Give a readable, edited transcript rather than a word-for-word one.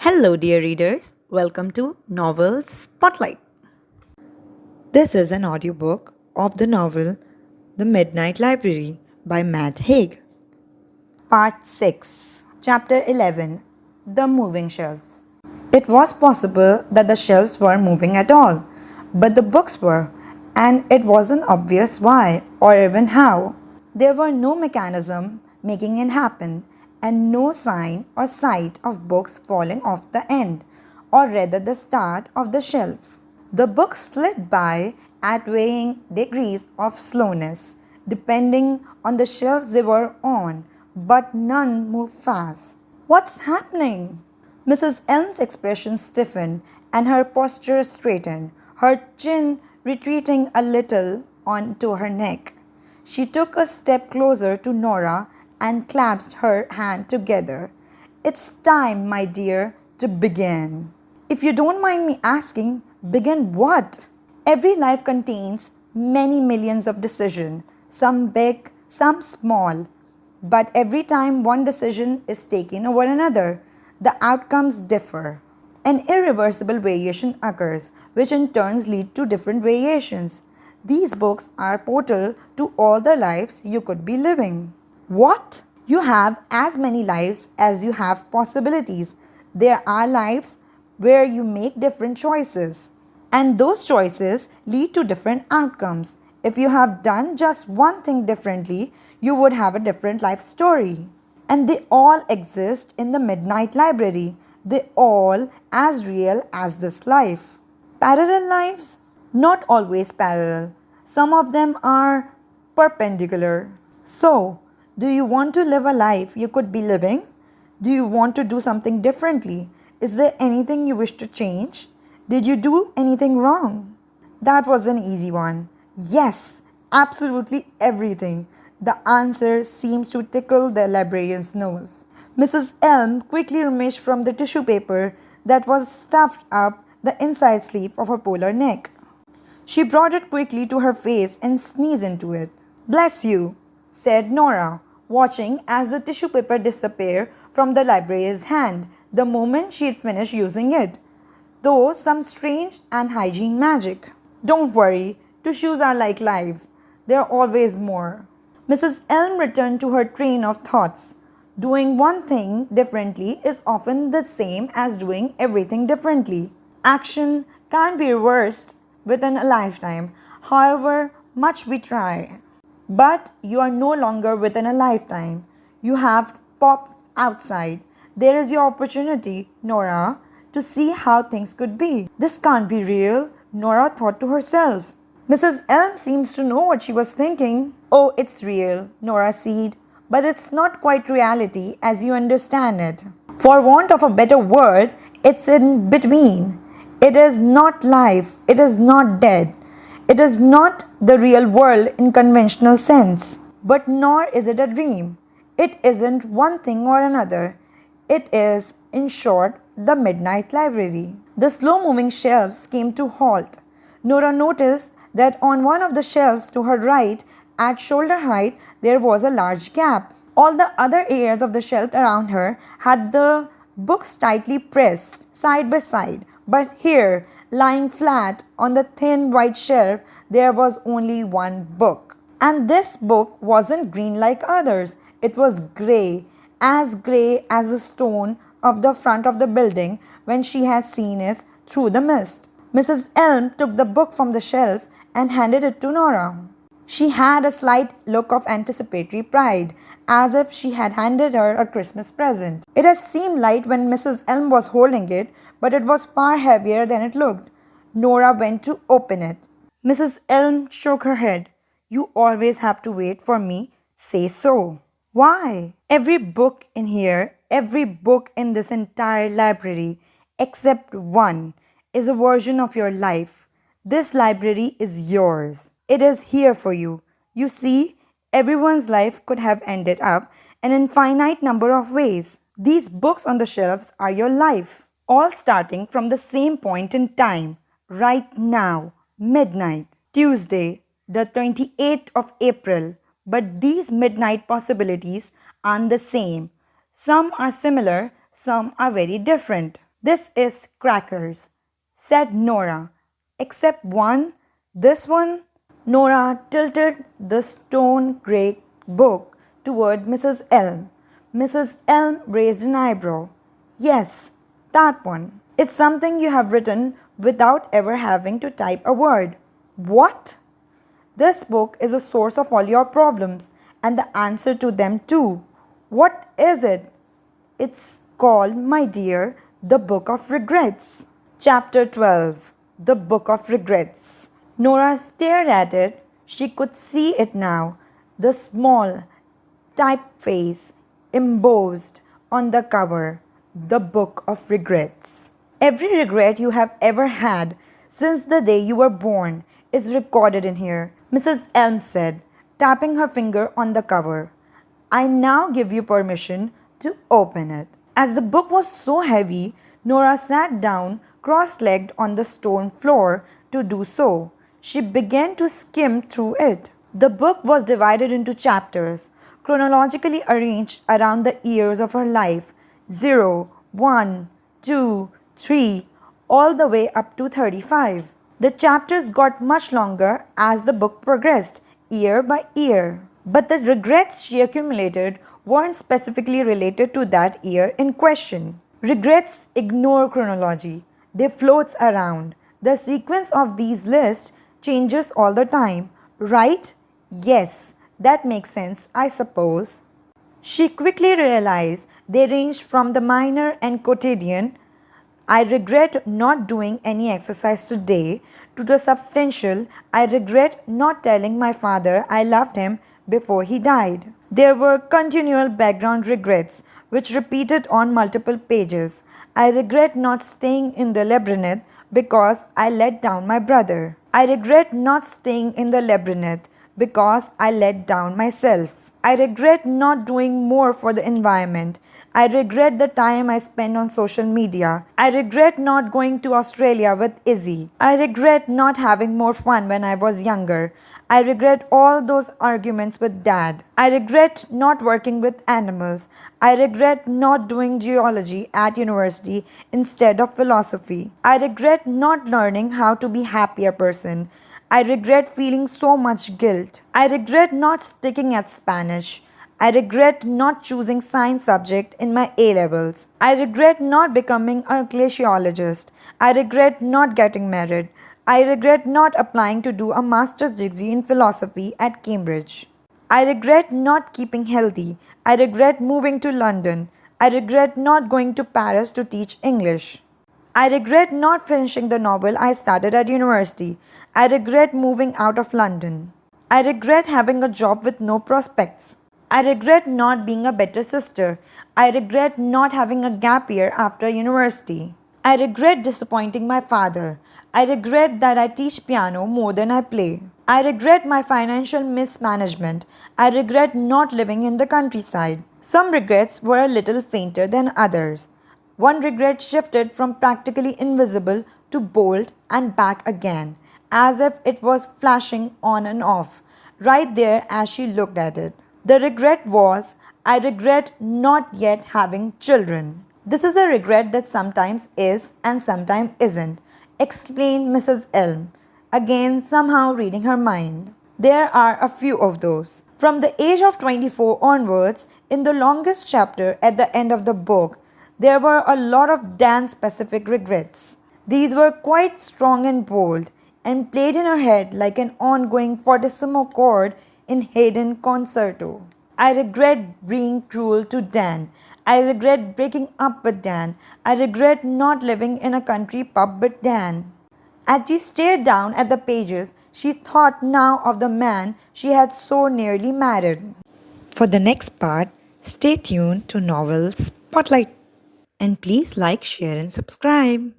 Hello, dear readers. Welcome to Novel Spotlight. This is an audiobook of the novel The Midnight Library by Matt Haig. Part 6, Chapter 11, The Moving Shelves. It was possible that the shelves were moving at all, but the books were, and it wasn't obvious why or even how. There were no mechanism making it happen, and no sign or sight of books falling off the end, or rather the start of the shelf. The books slid by at varying degrees of slowness, depending on the shelves they were on, but none moved fast. What's happening? Mrs. Elm's expression stiffened and her posture straightened, her chin retreating a little onto her neck. She took a step closer to Nora and clasped her hands together. It's time, my dear, to begin. If you don't mind me asking, begin what? Every life contains many millions of decisions, some big, some small. But every time one decision is taken over another, the outcomes differ. An irreversible variation occurs, which in turn leads to different variations. These books are portal to all the lives you could be living. What? You have as many lives as you have possibilities. There are lives where you make different choices, and those choices lead to different outcomes. If you have done just one thing differently, you would have a different life story. And they all exist in the Midnight Library. They all as real as this life. Parallel lives? Not always parallel. Some of them are perpendicular. So, do you want to live a life you could be living? Do you want to do something differently? Is there anything you wish to change? Did you do anything wrong? That was an easy one. Yes, absolutely everything. The answer seems to tickle the librarian's nose. Mrs. Elm quickly rummaged from the tissue paper that was stuffed up the inside sleeve of her polar neck. She brought it quickly to her face and sneezed into it. Bless you, said Nora, watching as the tissue paper disappeared from the librarian's hand the moment she had finished using it, though some strange and hygiene magic. Don't worry, tissues are like lives. There are always more. Mrs. Elm returned to her train of thoughts. Doing one thing differently is often the same as doing everything differently. Action can't be reversed within a lifetime, however much we try. But you are no longer within a lifetime. You have popped outside. There is your opportunity, Nora, to see how things could be. This can't be real, Nora thought to herself. Mrs. Elm seems to know what she was thinking. Oh, it's real, Nora said, but it's not quite reality as you understand it. For want of a better word, it's in between. It is not life, it is not dead. It is not the real world in conventional sense, but nor is it a dream. It isn't one thing or another. It is, in short, the Midnight Library. The slow-moving shelves came to halt. Nora noticed that on one of the shelves to her right, at shoulder height, there was a large gap. All the other areas of the shelf around her had the books tightly pressed, side by side. But here, lying flat on the thin white shelf, there was only one book. And this book wasn't green like others. It was grey as the stone of the front of the building when she had seen it through the mist. Mrs. Elm took the book from the shelf and handed it to Nora. She had a slight look of anticipatory pride, as if she had handed her a Christmas present. It had seemed light when Mrs. Elm was holding it, but it was far heavier than it looked. Nora went to open it. Mrs. Elm shook her head. You always have to wait for me. Say so. Why? Every book in here, every book in this entire library, except one, is a version of your life. This library is yours. It is here for you. You see, everyone's life could have ended up in an infinite number of ways. These books on the shelves are your life, all starting from the same point in time, right now, midnight, Tuesday, the 28th of April. But these midnight possibilities aren't the same. Some are similar, some are very different. This is crackers, said Nora. Except one, this one. Nora tilted the stone grey book toward Mrs. Elm. Mrs. Elm raised an eyebrow. Yes, that one. It's something you have written without ever having to type a word. What? This book is a source of all your problems and the answer to them too. What is it? It's called, my dear, The Book of Regrets. Chapter 12. The Book of Regrets. Nora stared at it. She could see it now. The small typeface embossed on the cover. The Book of Regrets. Every regret you have ever had since the day you were born is recorded in here, Mrs. Elm said, tapping her finger on the cover. I now give you permission to open it. As the book was so heavy, Nora sat down cross-legged on the stone floor to do so. She began to skim through it. The book was divided into chapters, chronologically arranged around the years of her life, 0, 1, 2, 3, all the way up to 35. The chapters got much longer as the book progressed, year by year. But the regrets she accumulated weren't specifically related to that year in question. Regrets ignore chronology. They float around. The sequence of these lists changes all the time, right? Yes, that makes sense, I suppose. She quickly realized they ranged from the minor and quotidian, I regret not doing any exercise today, to the substantial, I regret not telling my father I loved him before he died. There were continual background regrets, which repeated on multiple pages. I regret not staying in the labyrinth because I let down my brother. I regret not staying in the labyrinth because I let down myself. I regret not doing more for the environment. I regret the time I spent on social media. I regret not going to Australia with Izzy. I regret not having more fun when I was younger. I regret all those arguments with Dad. I regret not working with animals. I regret not doing geology at university instead of philosophy. I regret not learning how to be a happier person. I regret feeling so much guilt. I regret not sticking at Spanish. I regret not choosing science subject in my A levels. I regret not becoming a glaciologist. I regret not getting married. I regret not applying to do a master's degree in philosophy at Cambridge. I regret not keeping healthy. I regret moving to London. I regret not going to Paris to teach English. I regret not finishing the novel I started at university. I regret moving out of London. I regret having a job with no prospects. I regret not being a better sister. I regret not having a gap year after university. I regret disappointing my father. I regret that I teach piano more than I play. I regret my financial mismanagement. I regret not living in the countryside. Some regrets were a little fainter than others. One regret shifted from practically invisible to bold and back again, as if it was flashing on and off, right there as she looked at it. The regret was, I regret not yet having children. This is a regret that sometimes is and sometimes isn't, explained Mrs. Elm, again somehow reading her mind. There are a few of those. From the age of 24 onwards, in the longest chapter at the end of the book, there were a lot of Dan-specific regrets. These were quite strong and bold, and played in her head like an ongoing fortissimo chord in Haydn concerto. I regret being cruel to Dan. I regret breaking up with Dan. I regret not living in a country pub with Dan. As she stared down at the pages, she thought now of the man she had so nearly married. For the next part, stay tuned to Novel Spotlight. And please like, share, and subscribe.